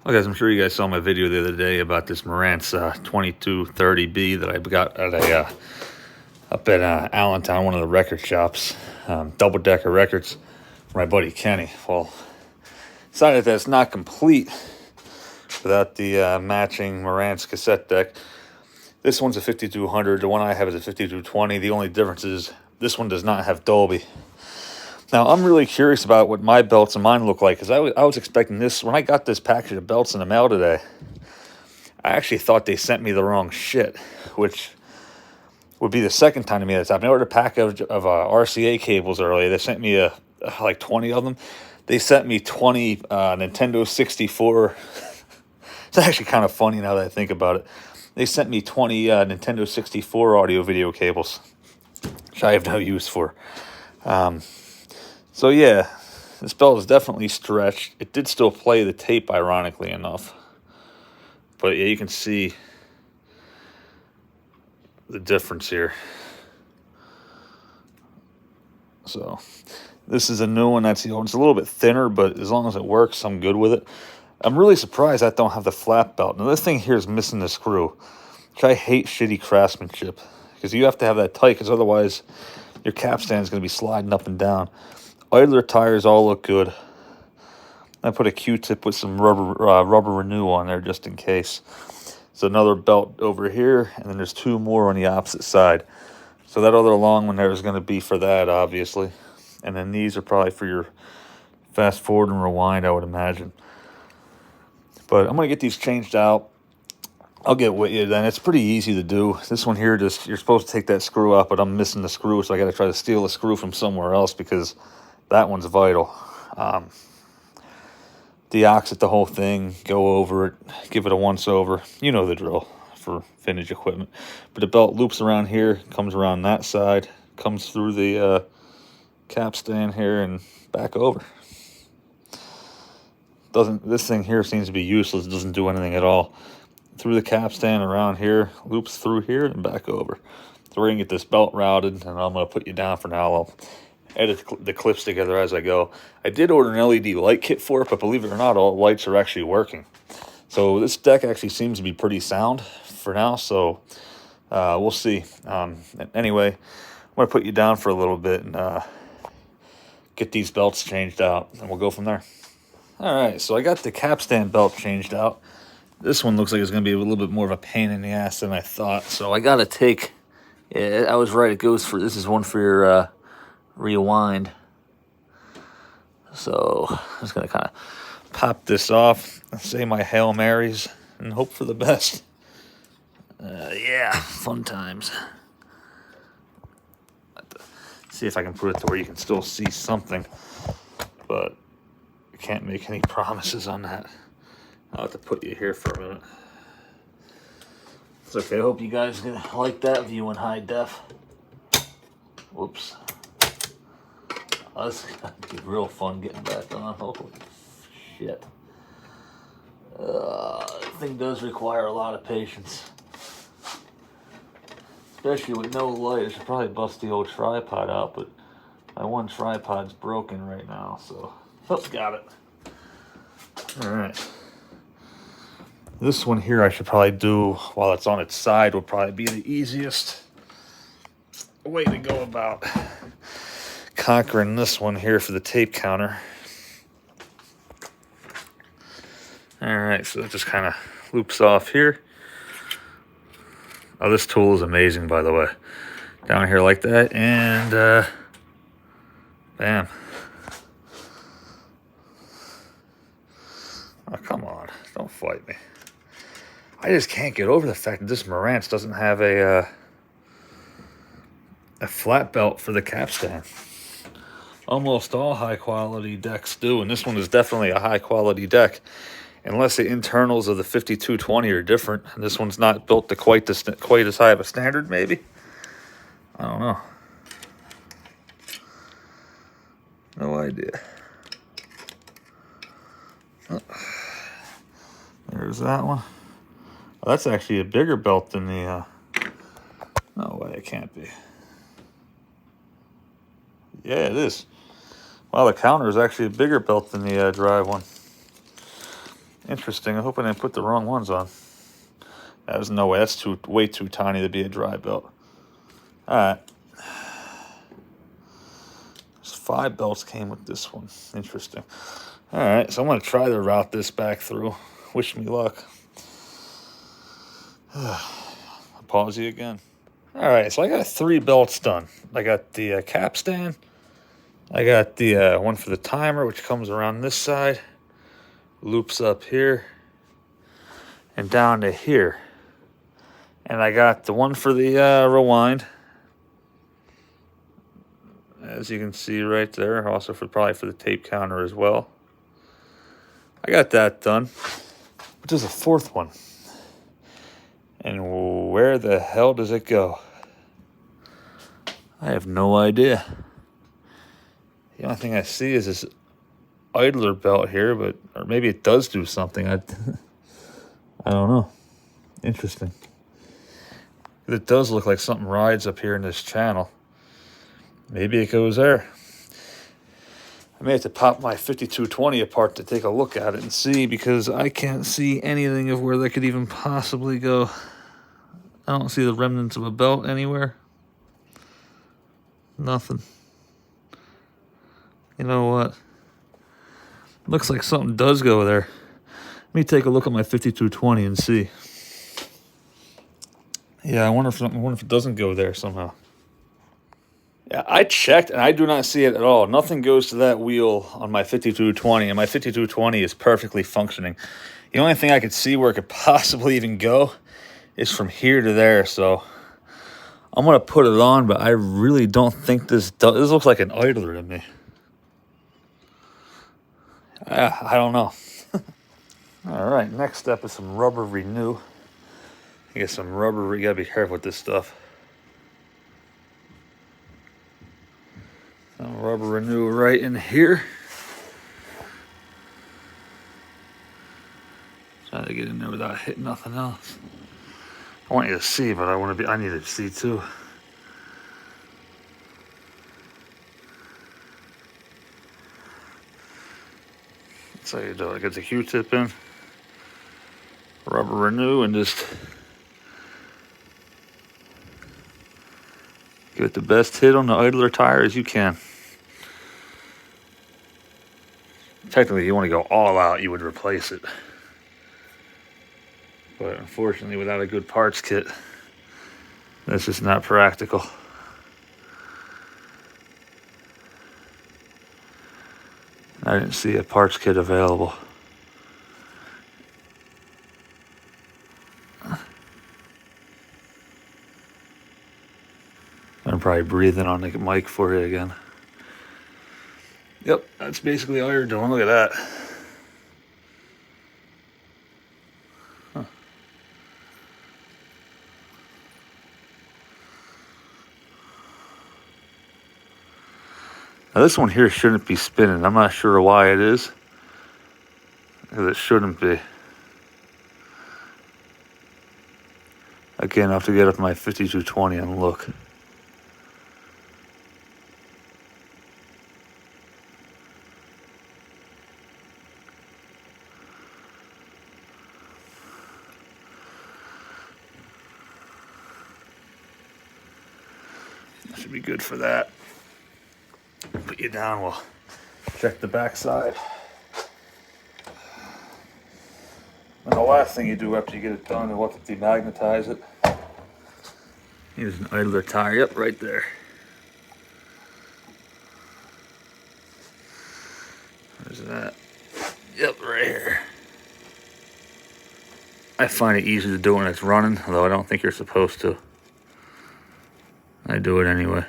Well, guys, I'm sure you guys saw my video the other day about this Marantz 2230B that I got at up at Allentown, one of the record shops, Double Decker Records, for my buddy Kenny. Well, decided that it's not complete without the matching Marantz cassette deck. This one's a 5200. The one I have is a 5220. The only difference is this one does not have Dolby. Now, I'm really curious about what my belts and mine look like, because I was expecting this. When I got this package of belts in the mail today, I actually thought they sent me the wrong shit, which would be the second time to me that's happened. I ordered a package of RCA cables earlier. They sent me like 20 of them. They sent me 20 Nintendo 64. It's actually kind of funny now that I think about it. They sent me 20 Nintendo 64 audio-video cables, which I have no use for. So yeah, this belt is definitely stretched. It did still play the tape, ironically enough. But yeah, you can see the difference here. So this is a new one. That's the old. It's a little bit thinner, but as long as it works, I'm good with it. I'm really surprised I don't have the flat belt. Now this thing here is missing the screw, which I hate shitty craftsmanship, because you have to have that tight, because otherwise your capstan is going to be sliding up and down. Idler tires all look good. I put a Q-tip with some rubber renewal on there just in case. So another belt over here, and then there's two more on the opposite side. So that other long one there is going to be for that, obviously. And then these are probably for your fast forward and rewind, I would imagine. But I'm going to get these changed out. I'll get with you then. It's pretty easy to do. This one here, just you're supposed to take that screw out, but I'm missing the screw, so I got to try to steal a screw from somewhere else, because that one's vital. Deoxit the whole thing, go over it, give it a once over. You know the drill for vintage equipment. But the belt loops around here, comes around that side, comes through the capstan here and back over. This thing here seems to be useless. It doesn't do anything at all. Through the capstan, around here, loops through here and back over. So we're gonna get this belt routed, and I'm gonna put you down for now. I'll edit the clips together as I go. I did order an LED light kit for it, but believe it or not, all the lights are actually working. So this deck actually seems to be pretty sound for now, so we'll see. Anyway, I'm going to put you down for a little bit and get these belts changed out, and we'll go from there. All right, so I got the capstan belt changed out. This one looks like it's going to be a little bit more of a pain in the ass than I thought, so I got to take... Yeah, I was right. It goes for... This is one for your... rewind. So I'm just gonna kind of pop this off, say my Hail Marys, and hope for the best. Yeah, fun times. See if I can put it to where you can still see something, but I can't make any promises on that. I'll have to put you here for a minute. It's okay. I hope you guys are gonna like that view in high def. Whoops. Oh, this is gonna be real fun getting back on. Holy shit. This thing does require a lot of patience. Especially with no light. I should probably bust the old tripod out, but my one tripod's broken right now, so... Oh, got it. Alright. This one here I should probably do while it's on its side would probably be the easiest way to go about conquering this one here for the tape counter. Alright, so it just kind of loops off here. Oh, this tool is amazing, by the way. Down here like that, and bam. Oh, come on. Don't fight me. I just can't get over the fact that this Marantz doesn't have a flat belt for the capstan. Almost all high-quality decks do, and this one is definitely a high-quality deck. Unless the internals of the 5220 are different. This one's not built to quite as high of a standard, maybe? I don't know. No idea. Oh. There's that one. Oh, that's actually a bigger belt than the... No way, it can't be. Yeah, it is. Wow, the counter is actually a bigger belt than the drive one. Interesting. I hope I didn't put the wrong ones on. There's no way. That's way too tiny to be a dry belt. All right. There's 5 belts came with this one. Interesting. All right, so I'm going to try to route this back through. Wish me luck. I'll pause you again. All right, so I got 3 belts done. I got the cap stand. I got the one for the timer, which comes around this side. Loops up here. And down to here. And I got the one for the rewind. As you can see right there. Also probably for the tape counter as well. I got that done. But there's a 4th one. And where the hell does it go? I have no idea. The only thing I see is this idler belt here, but or maybe it does do something. I don't know. Interesting. It does look like something rides up here in this channel. Maybe it goes there. I may have to pop my 5220 apart to take a look at it and see, because I can't see anything of where that could even possibly go. I don't see the remnants of a belt anywhere. Nothing. You know what? Looks like something does go there. Let me take a look at my 5220 and see. Yeah, I wonder if it doesn't go there somehow. Yeah, I checked, and I do not see it at all. Nothing goes to that wheel on my 5220, and my 5220 is perfectly functioning. The only thing I could see where it could possibly even go is from here to there, so I'm going to put it on, but I really don't think this does. This looks like an idler to me. I don't know. All right, next step is some rubber renew. You get some rubber, you got to be careful with this stuff. Some rubber renew right in here. Try to get in there without hitting nothing else. I want you to see, but I need to see too. That's how you do it. Get the Q-tip in, rubber renew, and just give it the best hit on the idler tire as you can. Technically, you want to go all out, you would replace it. But unfortunately, without a good parts kit, that's just not practical. I didn't see a parts kit available. I'm probably breathing on the mic for you again. Yep, that's basically all you're doing. Look at that. Huh. Now this one here shouldn't be spinning. I'm not sure why it is, because it shouldn't be. Again, I have to get up my 5220 and look. Should be good for that. Put you down, we'll check the back side. And the last thing you do after you get it done is we'll have to demagnetize it. Here's an idler tire, yep, right there. Where's that? Yep, right here. I find it easy to do when it's running, although I don't think you're supposed to. I do it anyway.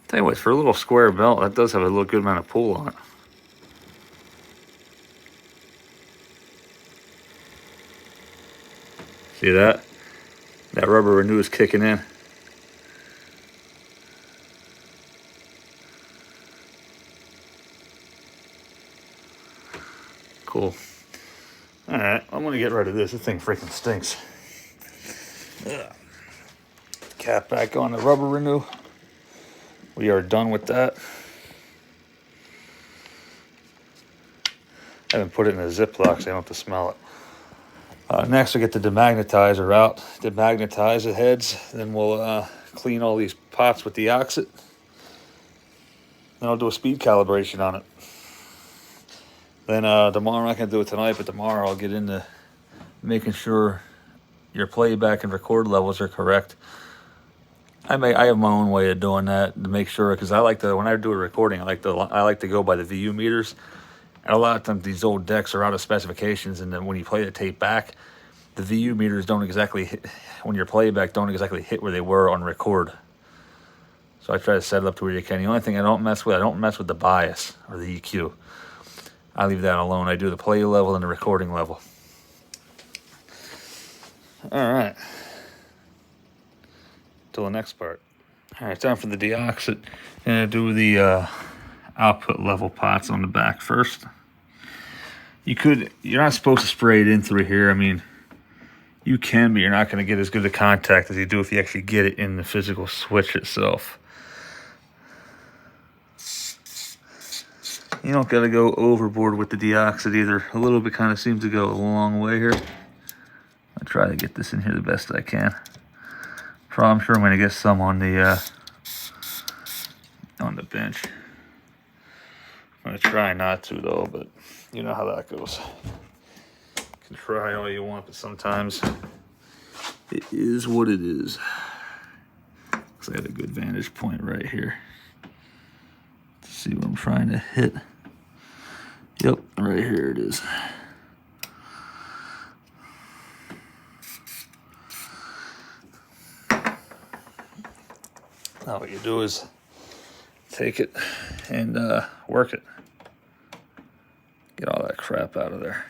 Tell you what, for a little square belt, that does have a little good amount of pull on it. See that? That rubber renew is kicking in. Cool. All right, I'm gonna get rid of this. This thing freaking stinks. Ugh. Cap back on the rubber renew. We are done with that. I haven't put it in a Ziploc so I don't have to smell it. Next, we'll get the demagnetizer out. Demagnetize the heads. Then we'll clean all these pots with Deoxit. Then I'll do a speed calibration on it. Then tomorrow, I'm not going to do it tonight, but tomorrow I'll get into making sure your playback and record levels are correct. I have my own way of doing that to make sure, because I like to, when I do a recording, I like to go by the VU meters. And a lot of times these old decks are out of specifications, and then when you play the tape back, the VU meters don't exactly hit, when your playback don't exactly hit where they were on record. So I try to set it up to where you can. The only thing I don't mess with the bias or the EQ. I leave that alone. I do the play level and the recording level. All right. Till the next part. All right, time for the Deoxit. And do the output level pots on the back first. You're not supposed to spray it in through here. I mean, you can, but you're not going to get as good a contact as you do if you actually get it in the physical switch itself. You don't got to go overboard with the Deoxit either. A little bit kind of seems to go a long way here. I'll try to get this in here the best I can. I'm sure I'm going to get some on the bench. I'm going to try not to though, but you know how that goes. You can try all you want, but sometimes it is what it is. Looks like I got a good vantage point right here. Let's see what I'm trying to hit. Yep, right here it is. Now what you do is take it and work it. Get all that crap out of there.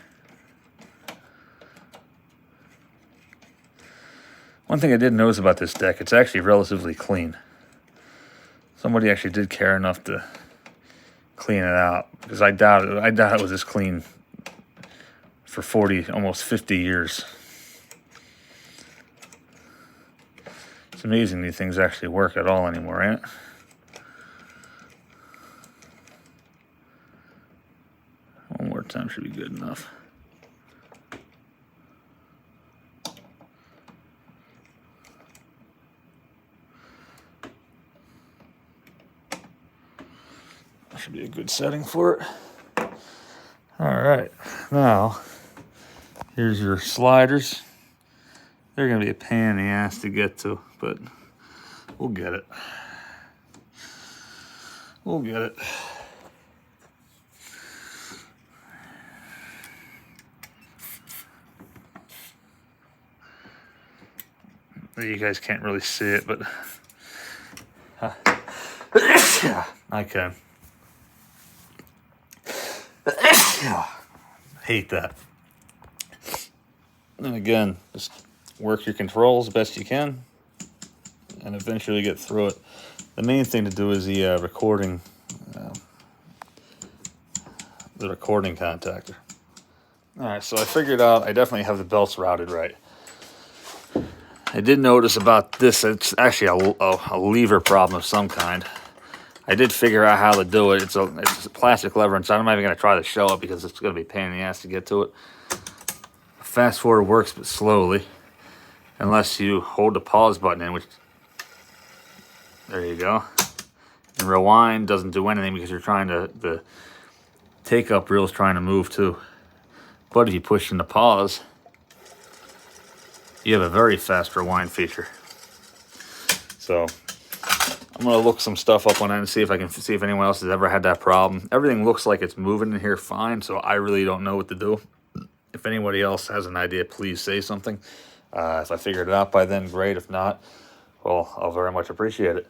One thing I did notice about this deck, it's actually relatively clean. Somebody actually did care enough to clean it out, because I doubt it was this clean for 40, almost 50 years. It's amazing these things actually work at all anymore, ain't it? One more time should be good enough. That should be a good setting for it. All right, now here's your sliders. They're going to be a pain in the ass to get to, but we'll get it. We'll get it. You guys can't really see it, but I can. Hate that. And again, just work your controls best you can, and eventually get through it. The main thing to do is the recording contactor. All right, so I figured out I definitely have the belts routed right. I did notice about this, it's actually a lever problem of some kind. I did figure out how to do it. It's a plastic lever inside. I'm not even going to try to show it because it's going to be a pain in the ass to get to it. Fast forward works, but slowly. Unless you hold the pause button in, which, there you go. And rewind doesn't do anything because you're trying to, the take-up reel is trying to move too. But if you push in the pause, you have a very fast rewind feature. So I'm gonna look some stuff up on that and see if I can see if anyone else has ever had that problem. Everything looks like it's moving in here fine, so I really don't know what to do. If anybody else has an idea, please say something. If I figured it out by then, great. If not, well, I'll very much appreciate it.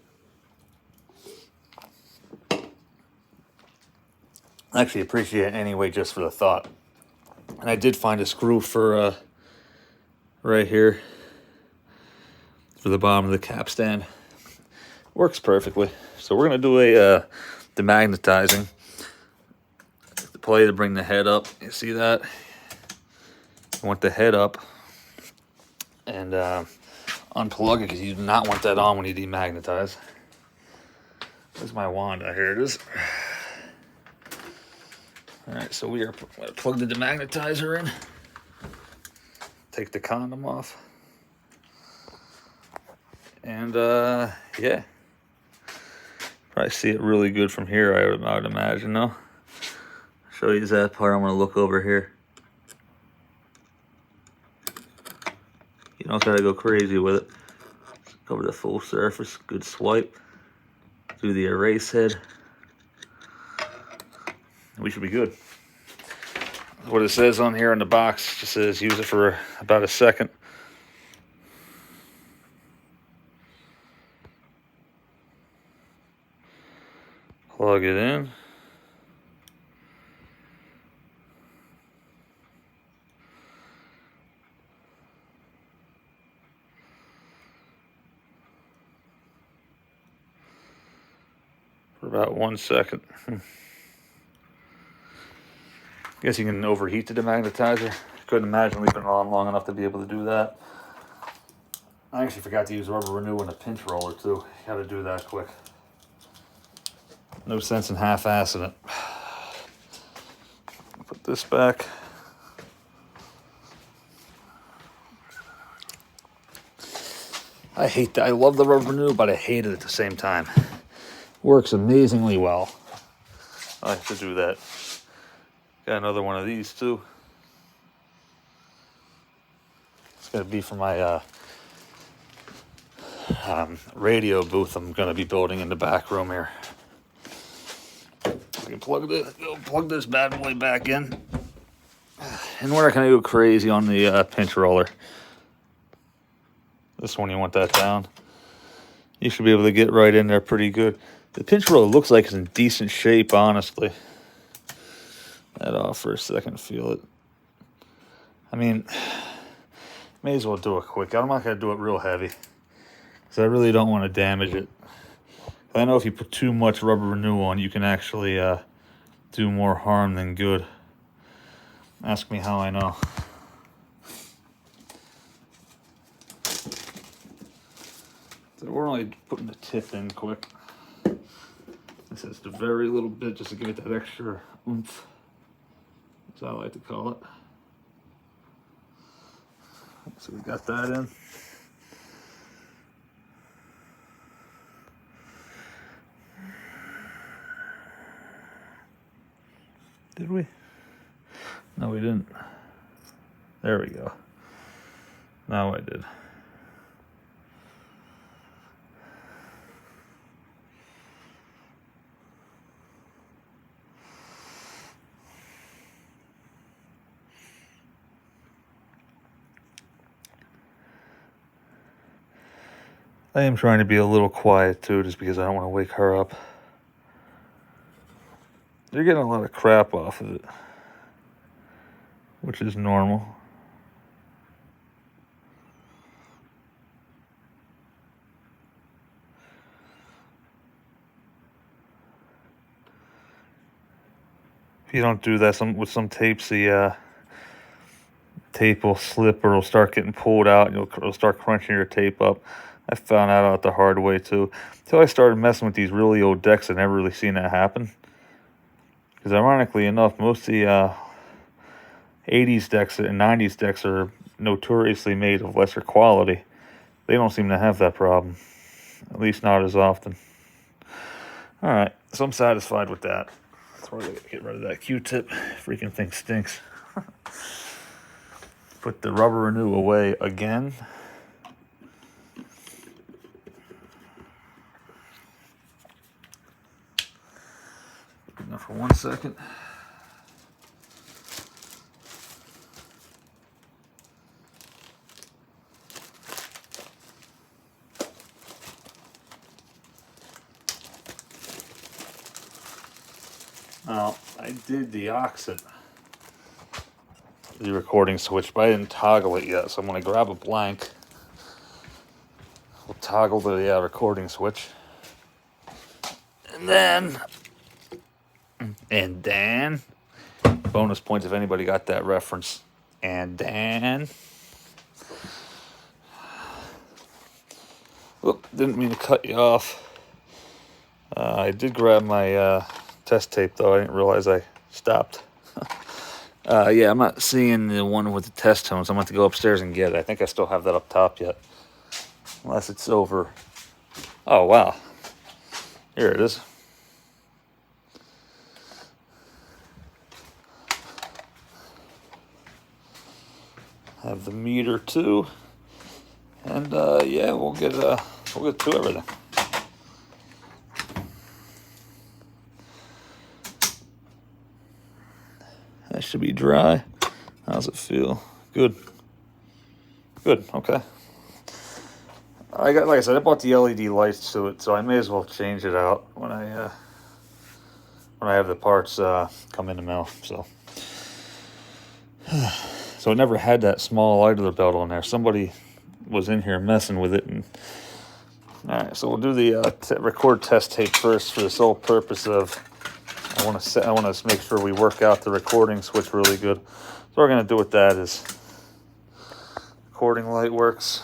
I actually appreciate it anyway, just for the thought. And I did find a screw for right here. for the bottom of the cap stand. Works perfectly. So we're going to do a demagnetizing. The play to bring the head up. You see that? You want the head up. And unplug it because you do not want that on when you demagnetize. Where's my wand? Here it is. Alright, so we are going to plug the demagnetizer in. Take the condom off. And yeah. Probably see it really good from here, I would imagine, though. Show you that part. I'm going to look over here. You don't gotta go crazy with it. Cover the full surface. Good swipe. Do the erase head. We should be good. What it says on here in the box just says use it for about a second. Plug it in. For about 1 second. Guess you can overheat the demagnetizer. Couldn't imagine leaving it on long enough to be able to do that. I actually forgot to use rubber renewal and a pinch roller too. You gotta do that quick. No sense in half-assing it. Put this back. I hate that. I love the rubber renewal, but I hate it at the same time. Works amazingly well. I have to do that. Got another one of these too. It's gonna be for my radio booth I'm gonna be building in the back room here. I can plug this bad boy back in. And we're not gonna go crazy on the pinch roller. This one, you want that down. You should be able to get right in there pretty good. The pinch roller looks like it's in decent shape, honestly. That off for a second, feel it. I mean, may as well do it quick. I'm not gonna do it real heavy because I really don't want to damage it. I know if you put too much rubber renewal on, you can actually do more harm than good. Ask me how I know. So we're only putting the tip in quick. This is a very little bit just to give it that extra oomph. That's what I like to call it. So we got that in. Did we? No, we didn't. There we go. Now I did. I am trying to be a little quiet too, just because I don't want to wake her up. You're getting a lot of crap off of it, which is normal. If you don't do that with some tapes, the tape will slip or it'll start getting pulled out and it'll start crunching your tape up. I found that out the hard way too. Until I started messing with these really old decks, I never really seen that happen. Because ironically enough, most of the 80s decks and 90s decks are notoriously made of lesser quality. They don't seem to have that problem. At least not as often. Alright, so I'm satisfied with that. Get rid of that Q-tip. Freaking thing stinks. Put the rubber renew away again. Now for 1 second. Now, I did Deoxit the recording switch, but I didn't toggle it yet, so I'm going to grab a blank. We'll toggle the recording switch. And then, bonus points if anybody got that reference. And then, whoop, didn't mean to cut you off. I did grab my test tape though. I didn't realize I stopped. Yeah, I'm not seeing the one with the test tones. I'm going to have to go upstairs and get it. I think I still have that up top yet. Unless it's over. Oh, wow. Here it is. Have the meter too. And yeah, we'll get to everything. That should be dry. How's it feel? Good. Good, okay. Like I said, I bought the LED lights to it, so I may as well change it out when I have the parts come in the mail. So it never had that small idler belt on there. Somebody was in here messing with it. And all right, so we'll do the record test tape first for the sole purpose of I want to make sure we work out the recording switch really good. So what we're gonna do with that is recording light works.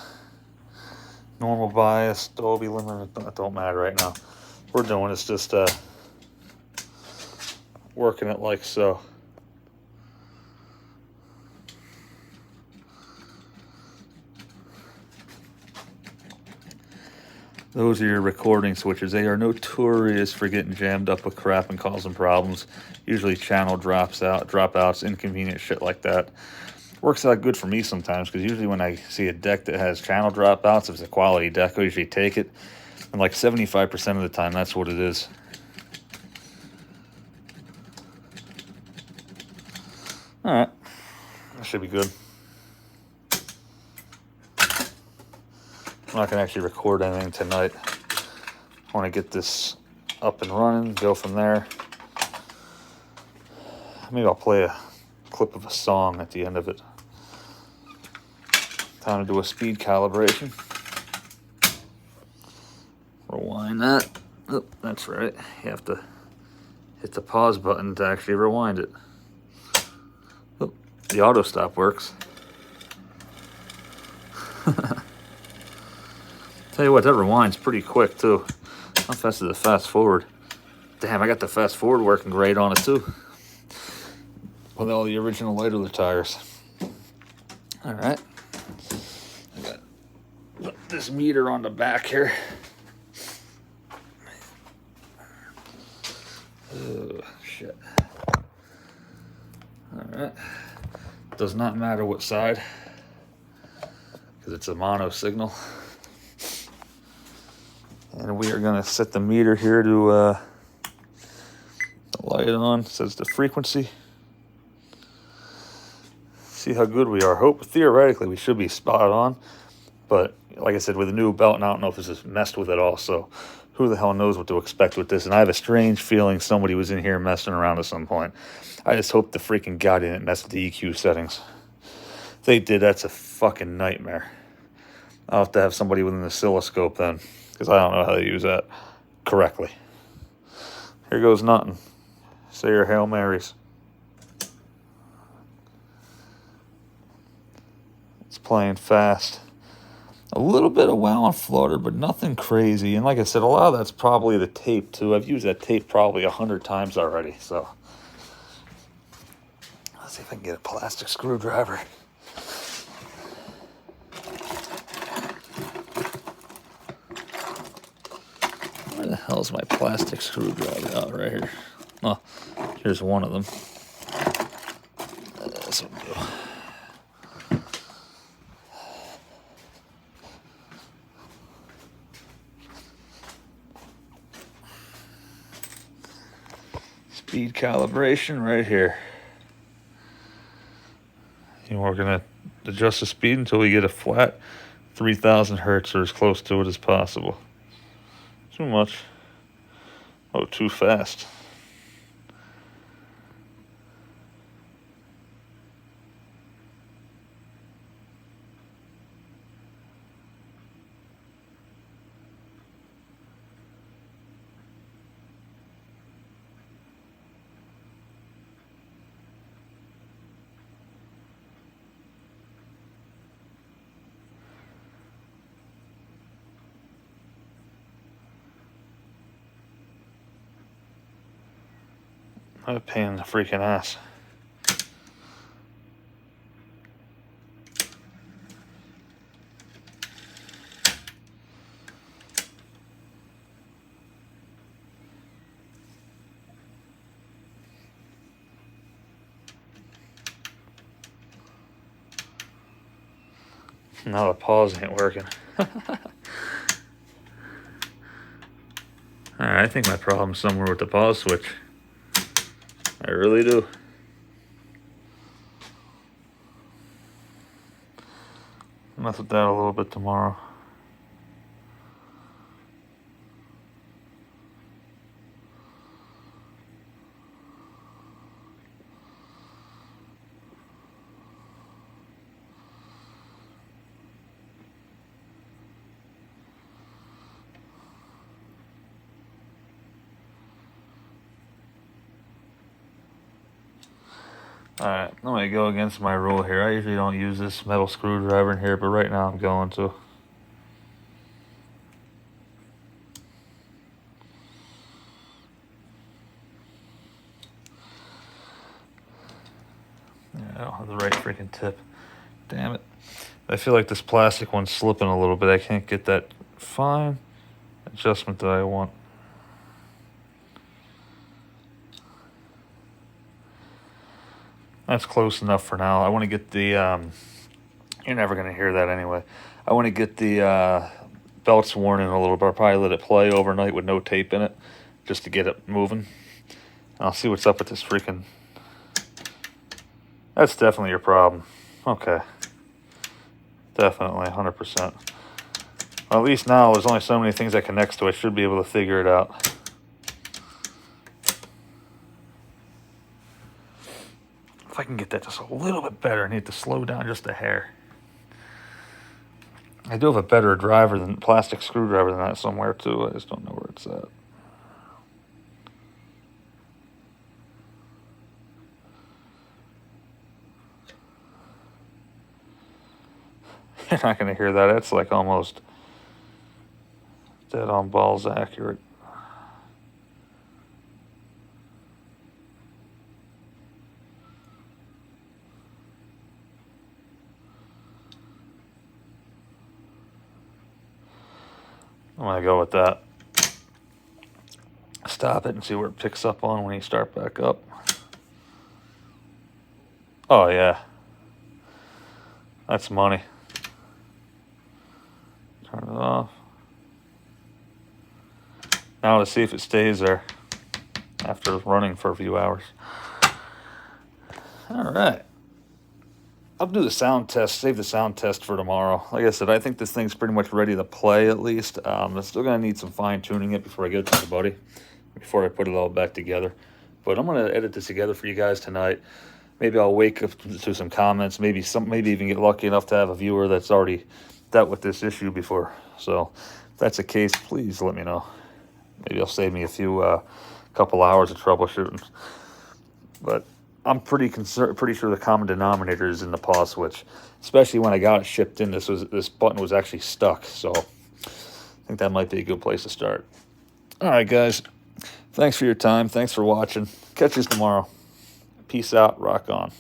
Normal bias, Dolby limit, it don't matter right now. We're doing is just working it like so. Those are your recording switches. They are notorious for getting jammed up with crap and causing problems. Usually channel dropouts, inconvenient shit like that. Works out good for me sometimes, because usually when I see a deck that has channel dropouts, if it's a quality deck, I usually take it. And like 75% of the time, that's what it is. Alright, that should be good. I'm not going to actually record anything tonight. I want to get this up and running, go from there. Maybe I'll play a clip of a song at the end of it. Time to do a speed calibration. Rewind that. Oh, that's right. You have to hit the pause button to actually rewind it. Oh, the auto stop works. Tell you what, that rewinds pretty quick too. How fast is the fast forward? Damn, I got the fast forward working great on it too. With all the original idler tires. Alright. I got this meter on the back here. Oh, shit. Alright. Does not matter what side, because it's a mono signal. And we are going to set the meter here to the light on. It says the frequency. See how good we are. Theoretically, we should be spot on. But like I said, with a new belt, and I don't know if this has messed with it all. So who the hell knows what to expect with this. And I have a strange feeling somebody was in here messing around at some point. I just hope the freaking God didn't mess with the EQ settings. If they did, that's a fucking nightmare. I'll have to have somebody with an oscilloscope then, because I don't know how to use that correctly. Here goes nothing. Say your Hail Marys. It's playing fast. A little bit of wow and flutter, but nothing crazy. And like I said, a lot of that's probably the tape too. I've used that tape probably 100 times already. So let's see if I can get a plastic screwdriver. Where the hell's my plastic screwdriver? Oh, right here. Oh, here's one of them. This will do. Speed calibration right here. And we're going to adjust the speed until we get a flat 3,000 hertz or as close to it as possible. Too much. Oh, too fast. What a pain in the freaking ass. Now the pause ain't working. Alright, I think my problem's somewhere with the pause switch. I really do. I'll mess with that a little bit tomorrow. Alright, I'm going to go against my rule here. I usually don't use this metal screwdriver in here, but right now I'm going to. Yeah, I don't have the right freaking tip. Damn it. I feel like this plastic one's slipping a little bit. I can't get that fine adjustment that I want. That's close enough for now. I want to get the, you're never going to hear that anyway. I want to get the belts worn in a little bit. I'll probably let it play overnight with no tape in it, just to get it moving. I'll see what's up with this freaking, that's definitely your problem. Okay. Definitely, 100%. Well, at least now there's only so many things that connects to it. I should be able to figure it out. If I can get that just a little bit better, I need to slow down just a hair. I do have a better driver than plastic screwdriver than that somewhere too. I just don't know where it's at. You're not going to hear that. It's like almost dead on balls accurate. I'm going to go with that. Stop it and see where it picks up on when you start back up. Oh, yeah. That's money. Turn it off. Now let's see if it stays there after running for a few hours. All right. I'll do the sound test, save the sound test for tomorrow. Like I said, I think this thing's pretty much ready to play at least. I'm still going to need some fine-tuning it before I get it to the buddy, before I put it all back together. But I'm going to edit this together for you guys tonight. Maybe I'll wake up to some comments, maybe even get lucky enough to have a viewer that's already dealt with this issue before. So if that's the case, please let me know. Maybe it'll save me a couple hours of troubleshooting. But I'm pretty sure the common denominator is in the pause switch, especially when I got it shipped in. This button was actually stuck, so I think that might be a good place to start. All right, guys. Thanks for your time. Thanks for watching. Catch you tomorrow. Peace out. Rock on.